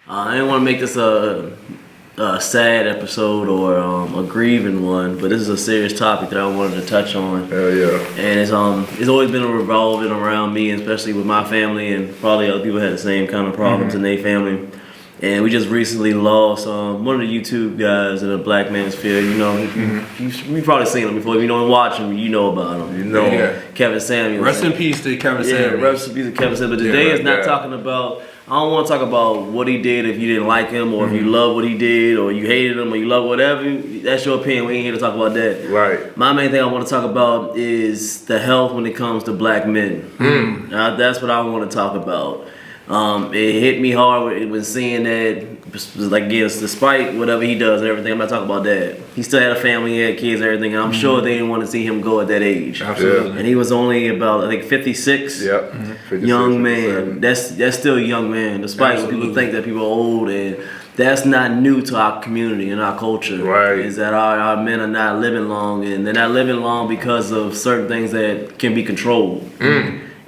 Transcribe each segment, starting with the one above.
I didn't want to make this a sad episode or a grieving one, but this is a serious topic that I wanted to touch on. Hell yeah. And it's always been revolving around me, especially with my family, and probably other people had the same kind of problems in their family. And we just recently lost one of the YouTube guys in the black man's field. You know, you've probably seen him before. If you don't watch him, you know about him. You know Kevin Samuels. Rest in peace to Kevin Samuels. Rest in peace to Kevin Samuels. But today is not talking about. I don't want to talk about what he did if you didn't like him, or if you love what he did, or you hated him, or you love whatever. That's your opinion. We ain't here to talk about that. Right. My main thing I want to talk about is the health when it comes to black men. That's what I want to talk about. It hit me hard when seeing that, like, again, despite whatever he does and everything, I'm not talking about that. He still had a family, he had kids and everything, and I'm sure they didn't want to see him go at that age. Absolutely. And he was only about, I think, 56. Yep. 56, Young man. That's still a young man, despite what people think that people are old, and that's not new to our community and our culture. Right. Is that our men are not living long, and they're not living long because of certain things that can be controlled.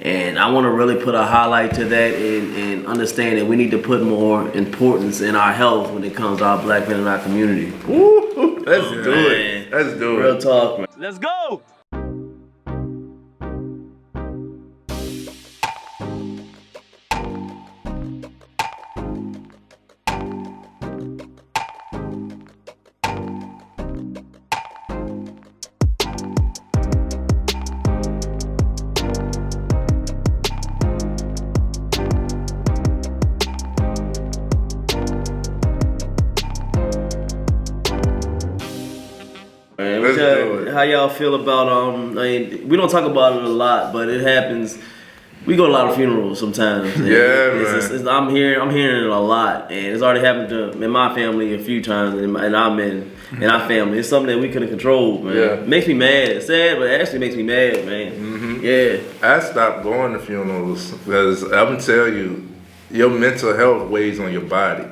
And I want to really put a highlight to that and understand that we need to put more importance in our health when it comes to our black men in our community. Woo! Let's do it. Let's do it. Real talk, man. Let's go! How y'all feel about we don't talk about it a lot, but it happens. We go to a lot of funerals sometimes. Man. I'm hearing it a lot, and it's already happened in my family a few times, and our men in our family. It's something that we couldn't control, man. Yeah. It makes me mad. It's sad, but it actually makes me mad, man. Yeah. I stopped going to funerals because I'm gonna tell you, your mental health weighs on your body.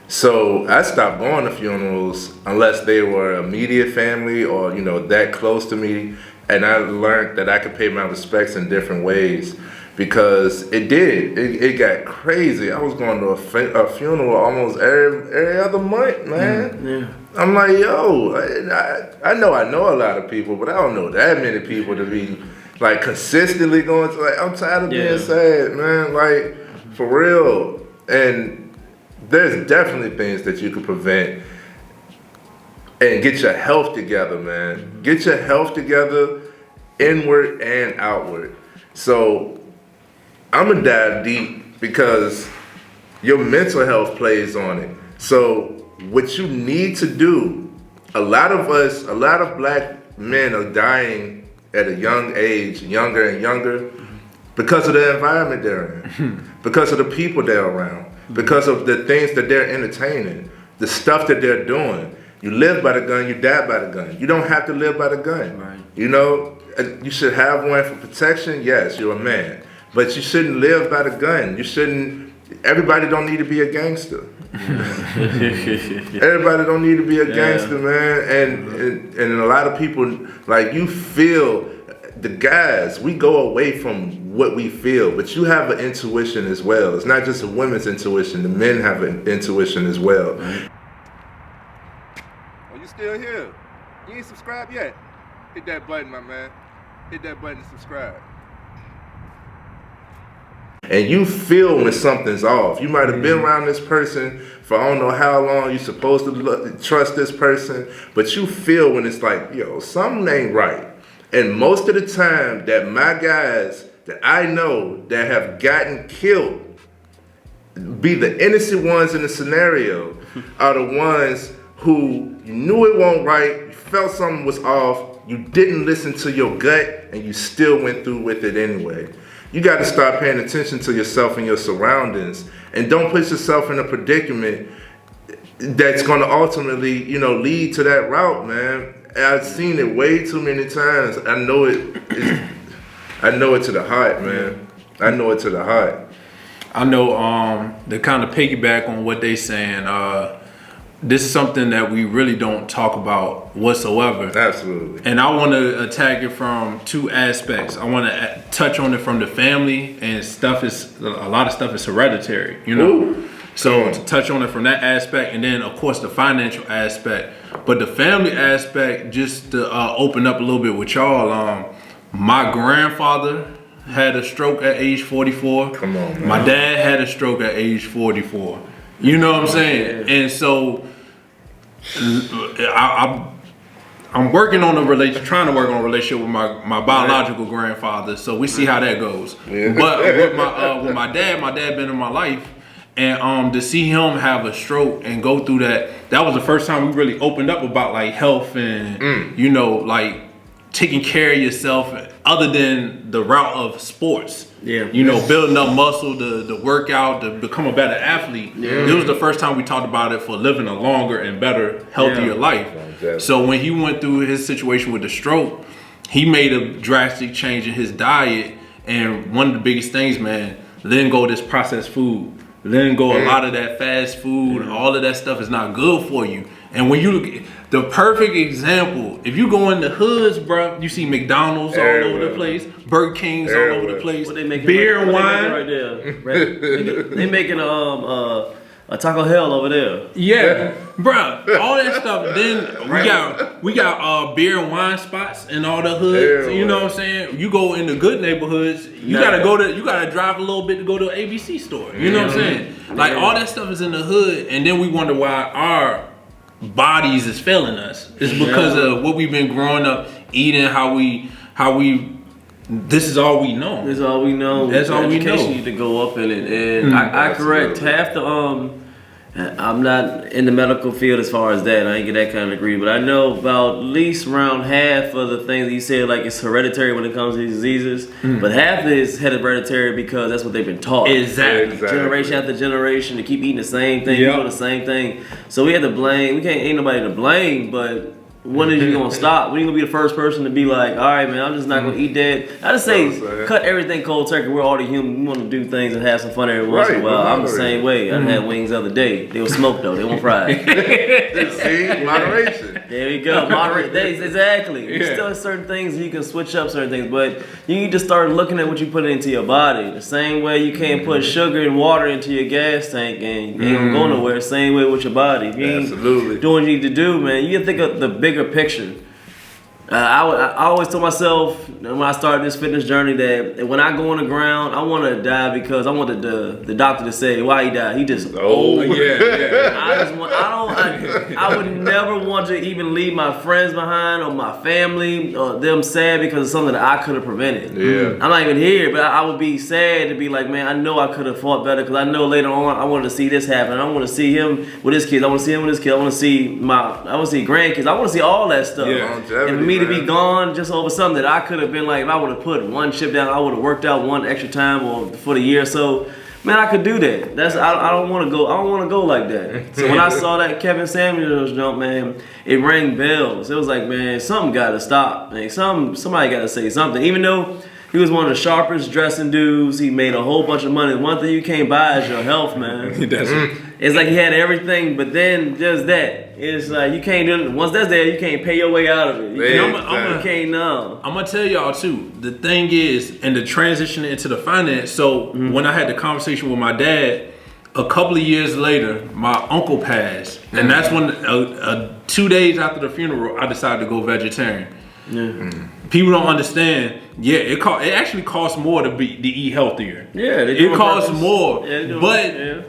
So I stopped going to funerals unless they were immediate family or, you know, that close to me. And I learned that I could pay my respects in different ways because it got crazy. I was going to a funeral almost every other month, man. I'm like, yo, I know a lot of people, but I don't know that many people to be like consistently going to, like, I'm tired of being sad, man. Like, for real. And there's definitely things that you could prevent and get your health together, man. Get your health together, inward and outward. So I'm gonna dive deep because your mental health plays on it. So what you need to do, a lot of black men are dying at a young age, younger and younger, because of the environment they're in, because of the people they're around, because of the things that they're entertaining, the stuff that they're doing. You live by the gun, you die by the gun. You don't have to live by the gun. Right. You know, you should have one for protection. Yes, you're a man, but you shouldn't live by the gun. You shouldn't. Everybody don't need to be a gangster. Everybody don't need to be a gangster, man. And a lot of people, like, you feel. The guys, we go away from what we feel, but you have an intuition as well. It's not just a women's intuition, the men have an intuition as well. Oh, you still here? You ain't subscribed yet? Hit that button, my man. Hit that button to subscribe. And you feel when something's off. You might have been around this person for I don't know how long. You're supposed to trust this person, but you feel when it's like, yo, something ain't right. And most of the time that my guys that I know that have gotten killed, be the innocent ones in the scenario, are the ones who you knew it wasn't right, you felt something was off, you didn't listen to your gut, and you still went through with it anyway. You got to start paying attention to yourself and your surroundings, and don't put yourself in a predicament that's going to ultimately, you know, lead to that route, man. I've seen it way too many times. I know it to the heart, man. I know it to the heart. I know to kind of piggyback on what they saying, this is something that we really don't talk about whatsoever. Absolutely. And I want to attack it from two aspects. I want to touch on it from the family, and a lot of stuff is hereditary, you know. Ooh. So to touch on it from that aspect, and then of course the financial aspect, but the family aspect, just to open up a little bit with y'all. My grandfather had a stroke at age 44. Come on, man. My dad had a stroke at age 44. You know what I'm saying? And so I'm working on trying to work on a relationship with my biological grandfather. So we see how that goes. Yeah. But with my dad been in my life, and to see him have a stroke and go through that was the first time we really opened up about like health and you know, like taking care of yourself other than the route of sports. Yeah. You know, building up muscle, the workout, to become a better athlete. Yeah. It was the first time we talked about it for living a longer and better, healthier life. Exactly. So when he went through his situation with the stroke, he made a drastic change in his diet. And one of the biggest things, man, letting go of this processed food, letting go a lot of that fast food, all of that stuff is not good for you. And when you look, the perfect example, if you go in the hoods, bro, you see McDonald's all over the place, Burger King's all over the place, beer and wine. Right there. They making a Taco Hell over there. Yeah, bro, all that stuff. Then we got beer and wine spots in all the hoods. You know what I'm saying? You go in the good neighborhoods, you gotta drive a little bit to go to an ABC store. You know what I'm saying? Like all that stuff is in the hood, and then we wonder why our bodies is failing us. It's because of what we've been growing up eating, how we this is all we know. This is all we know. That's all we know. Education need to go up in it. And I correct half the I'm not in the medical field as far as that. I ain't get that kind of degree, but I know about at least around half of the things that you said, like it's hereditary when it comes to these diseases. But half is hereditary because that's what they've been taught. Exactly. Generation after generation to keep eating the same thing, doing the same thing. So we have to blame. Ain't nobody to blame, but when are you gonna stop? When are you gonna be the first person to be like, all right, man, I'm just not gonna eat that? I just say, cut everything cold turkey. We're already human. We want to do things and have some fun every once in a while. I'm the same way. I had wings the other day. They were smoked though. They weren't fried. See, moderation. There you go. Moderate days. Exactly. There's still certain things you can switch up certain things, but you need to start looking at what you put into your body. The same way you can't put sugar and water into your gas tank and you ain't gonna go nowhere. Same way with your body. If you ain't doing what you need to do, man, you gotta think of the bigger picture. I always told myself when I started this fitness journey that when I go on the ground, I want to die because I wanted the doctor to say why he died. He just old. I would never want to even leave my friends behind or my family or them sad because of something that I could have prevented. I'm not even here, but I would be sad to be like, man, I know I could have fought better because I know later on I wanted to see this happen. I want to see him with his kids. I want to see him with his kids. I want to see grandkids. I want to see all that stuff. And for me to be gone just over something that I could have been like, if I would have put one chip down, I would have worked out one extra time or for the year or so. Man, I could do that. I don't want to go. I don't want to go like that. So when I saw that Kevin Samuels jump, man, it rang bells. It was like, man, something got to stop. Man, somebody got to say something. Even though he was one of the sharpest dressing dudes, he made a whole bunch of money. One thing you can't buy is your health, man. It's like he had everything, but then just that. It's like you can't do it. Once that's there, you can't pay your way out of it. You can't know. I'm gonna tell y'all too. The thing is, and the transition into the finance. So when I had the conversation with my dad, a couple of years later, my uncle passed, and that's when 2 days after the funeral, I decided to go vegetarian. People don't understand. It actually costs more to eat healthier. It costs more, but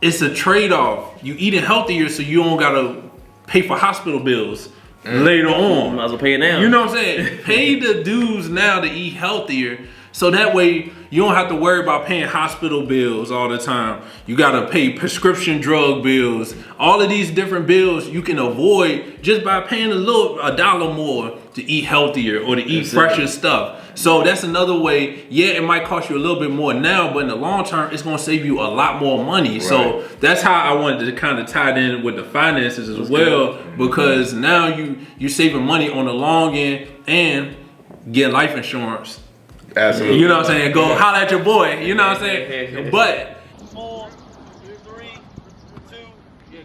it's a trade-off. You eating healthier so you don't gotta pay for hospital bills later on. Might as well pay it now. You know what I'm saying? Pay the dues now to eat healthier, so that way you don't have to worry about paying hospital bills all the time. You gotta pay prescription drug bills. All of these different bills you can avoid just by paying a dollar more to eat healthier or to eat fresher stuff. So that's another way. Yeah, it might cost you a little bit more now, but in the long term, it's gonna save you a lot more money. Right. So that's how I wanted to kind of tie it in with the finances as well, because now you're saving money on the long end and get life insurance. Absolutely. You know what I'm saying? Go holler at your boy. You know what I'm saying? But 4, 3, 2,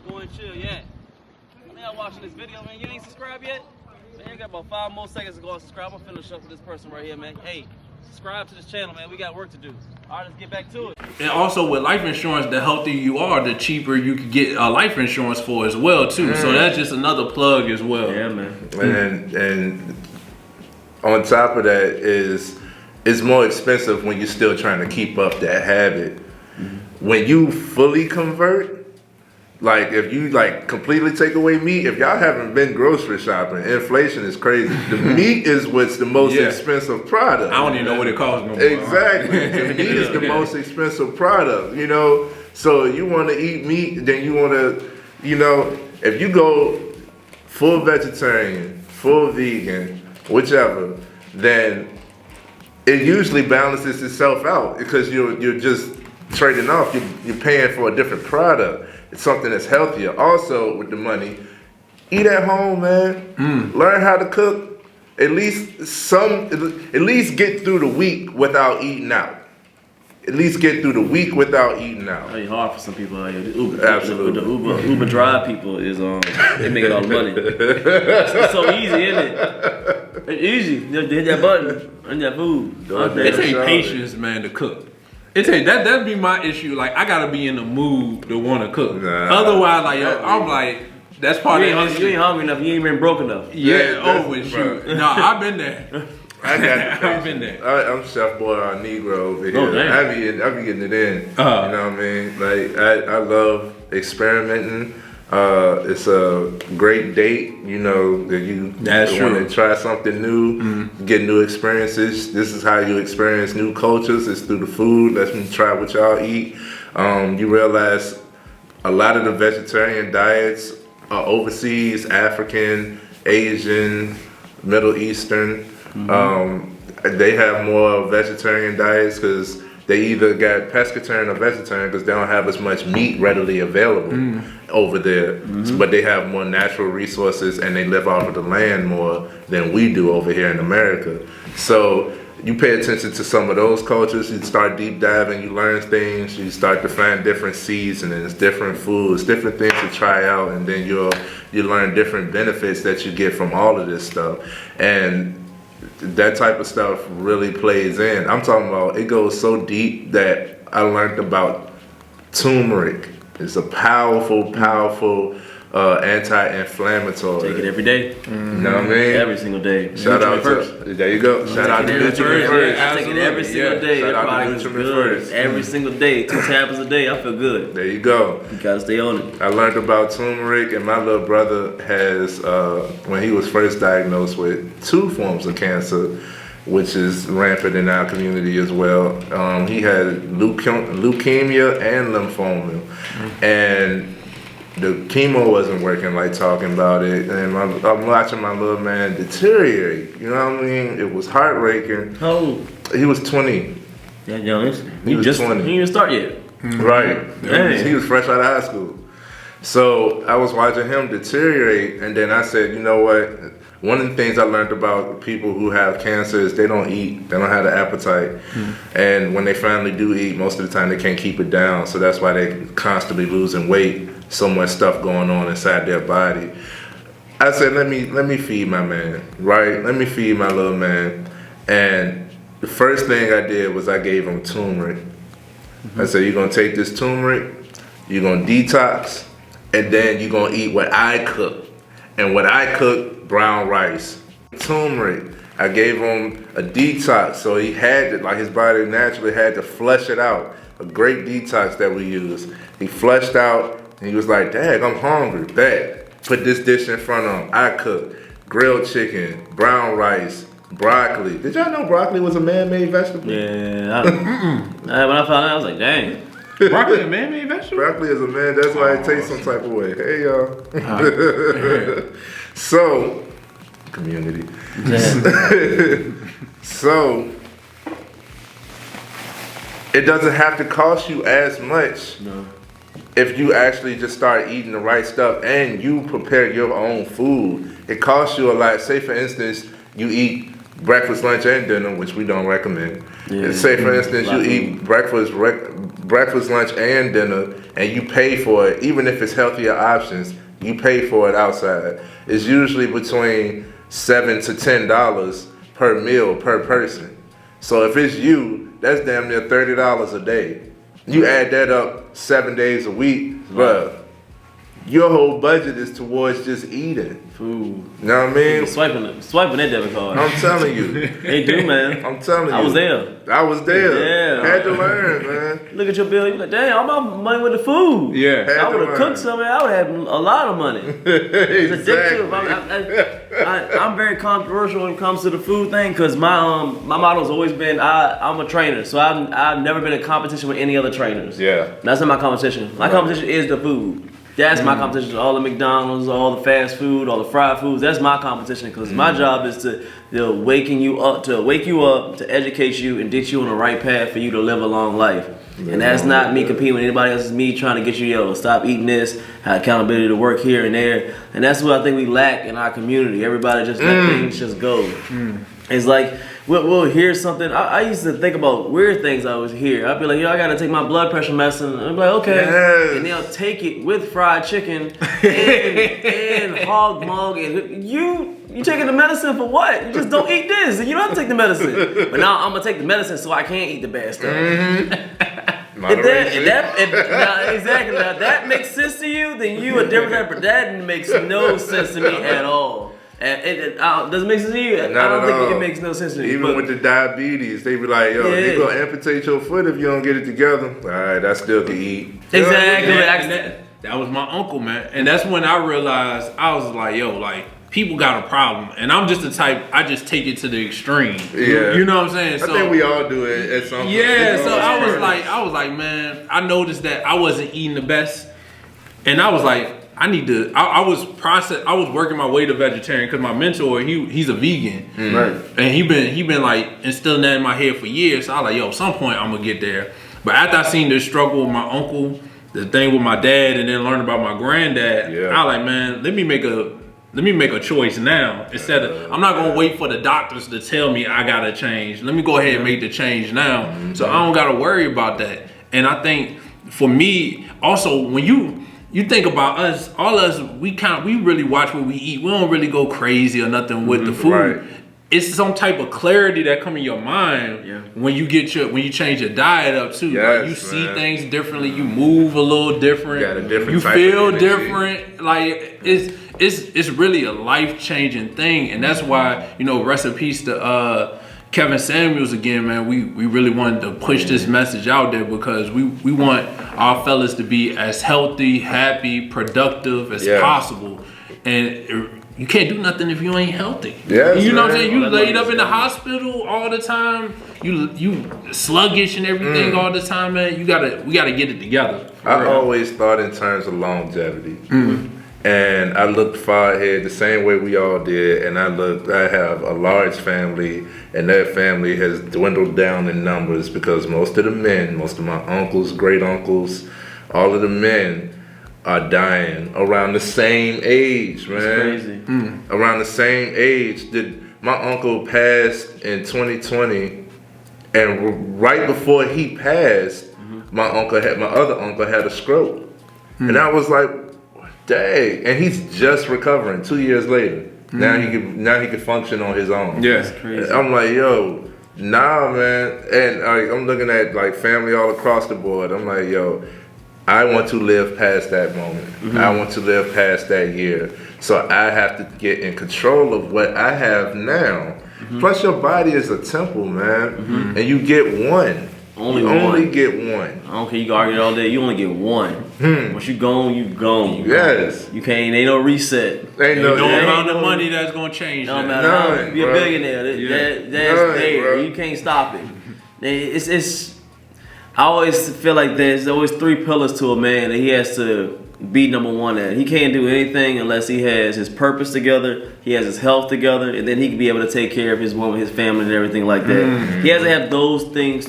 go and chill. I think y'all watching this video, man. You ain't subscribed yet? Man, you got about 5 more seconds to go and subscribe. I'm gonna finish up with this person right here, man. Hey, subscribe to this channel, man. We got work to do. All right, let's get back to it. And also with life insurance, the healthier you are, the cheaper you can get life insurance for as well too. So that's just another plug as well. Yeah, man. And on top of that is it's more expensive when you're still trying to keep up that habit. When you fully convert, like if you like completely take away meat, if y'all haven't been grocery shopping, inflation is crazy. The meat is what's the most expensive product. I don't even know what it costs no more. Exactly. The meat is the most expensive product, you know. So you want to eat meat, then you want to, you know, if you go full vegetarian, full vegan, whichever, then it usually balances itself out because you're just trading off. You're paying for a different product. It's something that's healthier. Also, with the money, eat at home, man. Learn how to cook. At least get through the week without eating out. At least get through the week without eating out. It's hard for some people out here. Uber, Absolutely. The Uber drive people is they making all the money. It's so easy, isn't it? It's easy. Just hit that button and that food. It takes patience, man, to cook. That'd be my issue. Like I gotta be in the mood to want to cook. Otherwise, like I'm like that's part of the issue. You ain't hungry enough. You ain't been broke enough. Shoot. No, I've been there. I've been there. I'm Chef Boy or Negro over here. Oh, damn. I be getting it in. You know what I mean? Like I love experimenting. It's a great date, you know, that you want to try something new, get new experiences. This is how you experience new cultures. It's through the food. Let me try what y'all eat. You realize a lot of the vegetarian diets are overseas, African, Asian, Middle Eastern. They have more vegetarian diets because they either got pescatarian or vegetarian because they don't have as much meat readily available over there. But they have more natural resources and they live off of the land more than we do over here in America. So you pay attention to some of those cultures, you start deep diving, you learn things, you start to find different seasonings, different foods, different things to try out, and then you learn different benefits that you get from all of this stuff. And that type of stuff really plays in. I'm talking about, it goes so deep that I learned about turmeric. It's a powerful anti-inflammatory. Take it every day. You know what I mean? Every single day. Shout out to, there you go. Shout out to NUTRIMENT First. I take it every single day. Shout That out to product is NUTRIMENT good. First. Every single day. 2 tablets a day. I feel good. There you go. You gotta stay on it. I learned about turmeric, and my little brother has, when he was first diagnosed with 2 forms of cancer, which is rampant in our community as well. He had leukemia and lymphoma, and the chemo wasn't working, like talking about it, and I'm watching my little man deteriorate. You know what I mean? It was heartbreaking. How old? He was 20. Yeah, young. He was 20. He didn't even start yet. Right. He was fresh out of high school. So I was watching him deteriorate, and then I said, you know what? One of the things I learned about people who have cancer is they don't eat. They don't have the appetite. And when they finally do eat, most of the time they can't keep it down. So that's why they constantly losing weight. So much stuff going on inside their body. I said, let me feed my man, right? Let me feed my little man. And the first thing I did was I gave him turmeric. I said, you're gonna take this turmeric, you're gonna detox, and then you're gonna eat what I cook. And what I cook, brown rice. Turmeric, I gave him a detox, so he had to, like his body naturally had to flush it out. A great detox that we use. He flushed out, and he was like, Dad, I'm hungry. Dad, put this dish in front of him. I cooked grilled chicken, brown rice, broccoli. Did y'all know broccoli was a man-made vegetable? Yeah. When I found out, I was like, dang. Broccoli a man-made vegetable? Broccoli is a man, that's why it tastes some type of way. Hey, y'all. So, community. So, it doesn't have to cost you as much if you actually just start eating the right stuff and you prepare your own food. It costs you a lot. Say, for instance, you eat breakfast, lunch, and dinner, which we don't recommend. Yeah. Say, for instance, you eat breakfast, lunch, and dinner, and you pay for it, even if it's healthier options, you pay for it outside. It's usually between $7 to $10 per meal per person. So if it's you, that's damn near $30 a day. You add that up 7 days a week, bro. Your whole budget is towards just eating. Food. You know what I mean? Swiping that debit card. I'm telling you. They do, man. I'm telling you. I was there. I was there. Yeah. Had to learn, man. Look at your bill. You're like, damn, I'm out money with the food. Yeah. I would have cooked something. I would have had a lot of money. Exactly. I'm very controversial when it comes to the food thing because my motto's always been I'm a trainer, so I've never been in competition with any other trainers. Yeah. That's not my competition. My competition is the food. That's my competition. All the McDonald's, all the fast food, all the fried foods. That's my competition because my job is to wake you up, to educate you, and get you on the right path for you to live a long life. And that's not me competing with anybody else. It's me trying to get you, stop eating this, have accountability to work here and there. And that's what I think we lack in our community. Everybody just let things just go. It's like, we'll hear something. I used to think about weird things I would hear. I'd be like, I gotta take my blood pressure medicine. And I'm like, okay. Yes. And they'll take it with fried chicken and hog mug. And you taking the medicine for what? You just don't eat this. And you don't have to take the medicine. But now I'm gonna take the medicine so I can't eat the bad stuff. Exactly. Now, that makes sense to you, then you a different type. But that makes no sense to me at all. It doesn't make sense to you. Not I don't think all. it makes no sense to you. Even with the diabetes, they be like, they gonna amputate your foot if you don't get it together. All right, I still can eat. Exactly. That was my uncle, man. And that's when I realized, I was like, people got a problem. And I'm just the type, I just take it to the extreme. Yeah. You know what I'm saying? I think we all do it at some point. Yeah, so I was like, man, I noticed that I wasn't eating the best. And I was like, I was working my way to vegetarian because my mentor, he's a vegan. Right. And he been like instilling that in my head for years. So I was like, at some point I'm gonna get there. But after I seen this struggle with my uncle, the thing with my dad, and then learn about my granddad, I was like, man, let me make a choice now. Instead of, I'm not gonna wait for the doctors to tell me I gotta change. Let me go ahead and make the change now. So I don't gotta worry about that. And I think for me, also, when you think about us, we really watch what we eat. We don't really go crazy or nothing with the food. Right. It's some type of clarity that come in your mind when you change your diet up too. Yes, like you see things differently, you move a little different, got a different you type feel of energy. different. Like it's really a life-changing thing, and that's why rest in peace to Kevin Samuels again, man. We really wanted to push this message out there because we want our fellas to be as healthy, happy, productive as possible. And you can't do nothing if you ain't healthy. Yes, you know what I'm man. saying? You laid up in the hospital all the time. You sluggish and everything all the time, man. We gotta get it together. I always thought in terms of longevity. And I looked far ahead the same way we all did. And I have a large family, and that family has dwindled down in numbers because most of my uncles, great uncles, all of the men are dying around the same age, man. That's crazy. Around the same age. My uncle passed in 2020, and right before he passed, my other uncle had a stroke. And I was like, dang, and he's just recovering 2 years later. Now he can function on his own. Yeah, That's crazy. I'm like, nah, man. And I'm looking at like family all across the board. I'm like, I want to live past that moment. I want to live past that year. So I have to get in control of what I have now. Plus, your body is a temple, man, and you get one. Only get one. I don't care. You can argue it all day. You only get one. Once you gone, you gone. Yes. You can't. Ain't no reset. Ain't no amount of money that's gonna change. No that. matter how None, you're a bro. billionaire. That's None, there. bro. You can't stop it. It's. I always feel like there's always three pillars to a man that he has to be number one at. He can't do anything unless he has his purpose together, he has his health together, and then he can be able to take care of his woman, his family, and everything like that. He has to have those things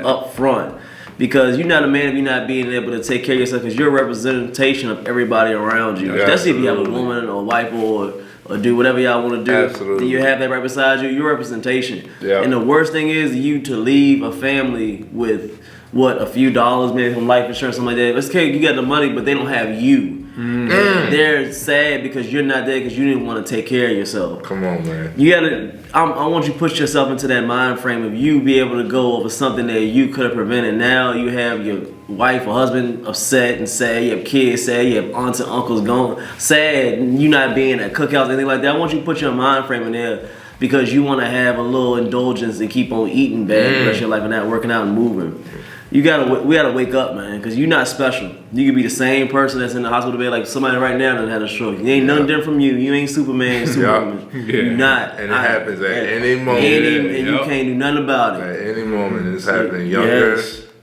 up front. Because you're not a man if you're not being able to take care of yourself, because you're a representation of everybody around you. Yeah, especially if you have a woman or a wife or do whatever y'all want to do. Absolutely. Then you have that right beside you, your representation. Yeah. And the worst thing is you to leave a family with a few dollars, maybe from life insurance, something like that. Let's say you got the money, but they don't have you. And they're sad because you're not there because you didn't want to take care of yourself. Come on, man. You gotta. I want you to push yourself into that mind frame of you be able to go over something that you could have prevented. Now you have wife or husband upset and sad, you have kids sad, you have aunts and uncles gone sad, and you not being at cookouts, anything like that. I want you to put your mind frame in there because you want to have a little indulgence and keep on eating bad the rest of your life and not working out and moving. We gotta wake up, man, because you're not special. You could be the same person that's in the hospital bed like somebody right now that had a stroke. You ain't nothing different from you. You ain't Superman, Superwoman. You're not. And it happens at any moment. And you can't do nothing about it. At any moment, it's happening younger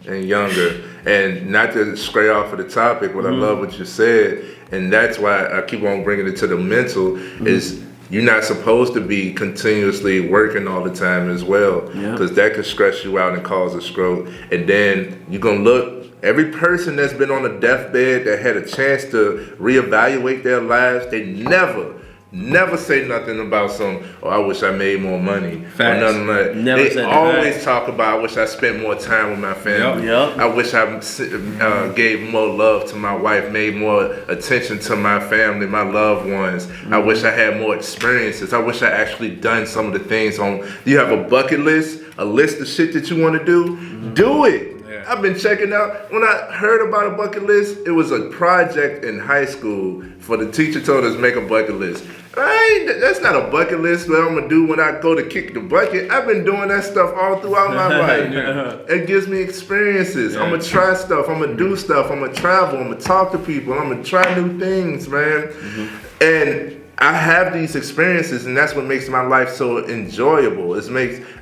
and younger. And not to stray off of the topic, but I love what you said, and that's why I keep on bringing it to the mental, is you're not supposed to be continuously working all the time as well, because that could stress you out and cause a stroke. And then you're going to look, every person that's been on a deathbed that had a chance to reevaluate their lives, they never say nothing about I wish I made more money. Facts. Or nothing like that. They always talk about, I wish I spent more time with my family. I wish I gave more love to my wife, made more attention to my family, my loved ones. I wish I had more experiences. I wish I actually done some of the things you have a bucket list, a list of shit that you want to do, do it. I've been checking out. When I heard about a bucket list, it was a project in high school for the teacher told us make a bucket list. That's not a bucket list that I'm gonna do when I go to kick the bucket. I've been doing that stuff all throughout my life. It gives me experiences. I'm gonna try stuff. I'm gonna do stuff. I'm gonna travel. I'm gonna talk to people. I'm gonna try new things, man. And I have these experiences, and that's what makes my life so enjoyable.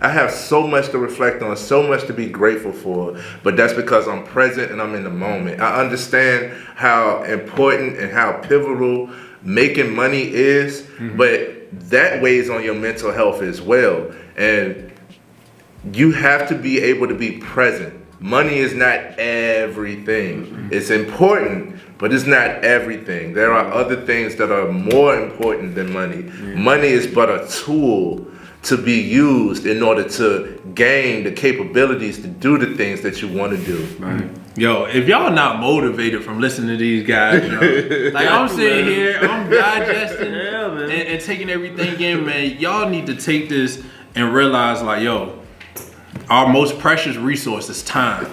I have so much to reflect on, so much to be grateful for, but that's because I'm present and I'm in the moment. I understand how important and how pivotal making money is, but that weighs on your mental health as well. And you have to be able to be present. Money is not everything. It's important, but it's not everything. There are other things that are more important than money. Money is but a tool to be used in order to gain the capabilities to do the things that you want to do. Yo, if y'all not motivated from listening to these guys, like I'm sitting here, I'm digesting and taking everything in, man. Y'all need to take this and realize, like, yo, our most precious resource is time.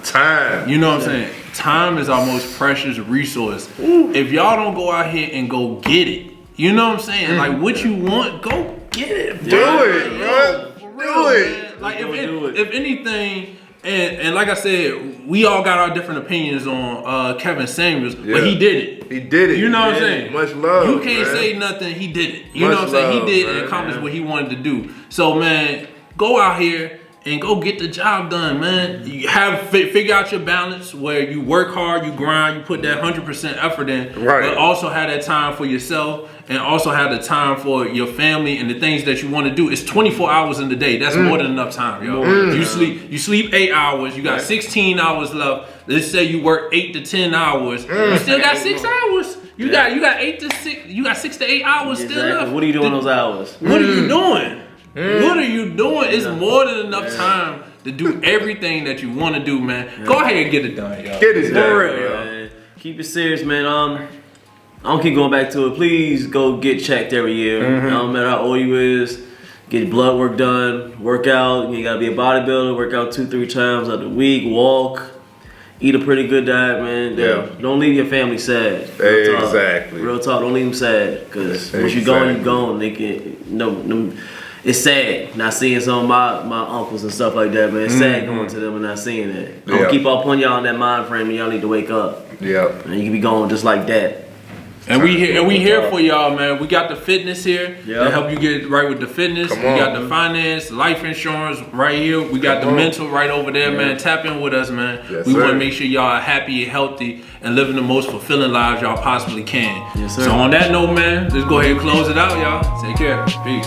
You know what I'm saying? Time is our most precious resource. If y'all don't go out here and go get it, you know what I'm saying? Like, what you want, go get it. Do it, bro. Do it. Like, if anything, and like I said, we all got our different opinions on Kevin Samuels, but he did it. He did it. You know what I'm saying? Much love. You can't say nothing. He did it. You know what I'm saying? He did and accomplished what he wanted to do. So, man, go out here and go get the job done, man. You figure out your balance where you work hard, you grind, you put that 100% effort in, but also have that time for yourself and also have the time for your family and the things that you want to do. It's 24 hours in the day. That's more than enough time, yo. You sleep 8 hours. You got 16 hours left. Let's say you work 8 to 10 hours. You still got 6 hours. You got 8 to 6. You got 6 to 8 hours still left. What are you doing those hours? What are you doing? What are you doing? It's more than enough time to do everything that you want to do, man. Go ahead and get it done, y'all. Get it done, for real, yo. Keep it serious, man. I don't keep going back to it. Please go get checked every year. No matter how old you is, get blood work done, work out. You gotta be a bodybuilder. Work out 2-3 times out the week. Walk. Eat a pretty good diet, man. Don't leave your family sad. Exactly. Real talk. Don't leave them sad, because once you're gone, you're gone. They can it's sad not seeing some of my uncles and stuff like that, man. It's sad going to them and not seeing it. I'm gonna keep on putting y'all in that mind frame, and y'all need to wake up. And you can be going just like that. And we here for y'all, man. We got the fitness here to help you get right with the fitness. We got the finance, life insurance right here. We got the mental right over there, man. Tap in with us, man. We want to make sure y'all are happy and healthy and living the most fulfilling lives y'all possibly can. So on that note, man, let's go ahead and close it out, y'all. Take care. Peace.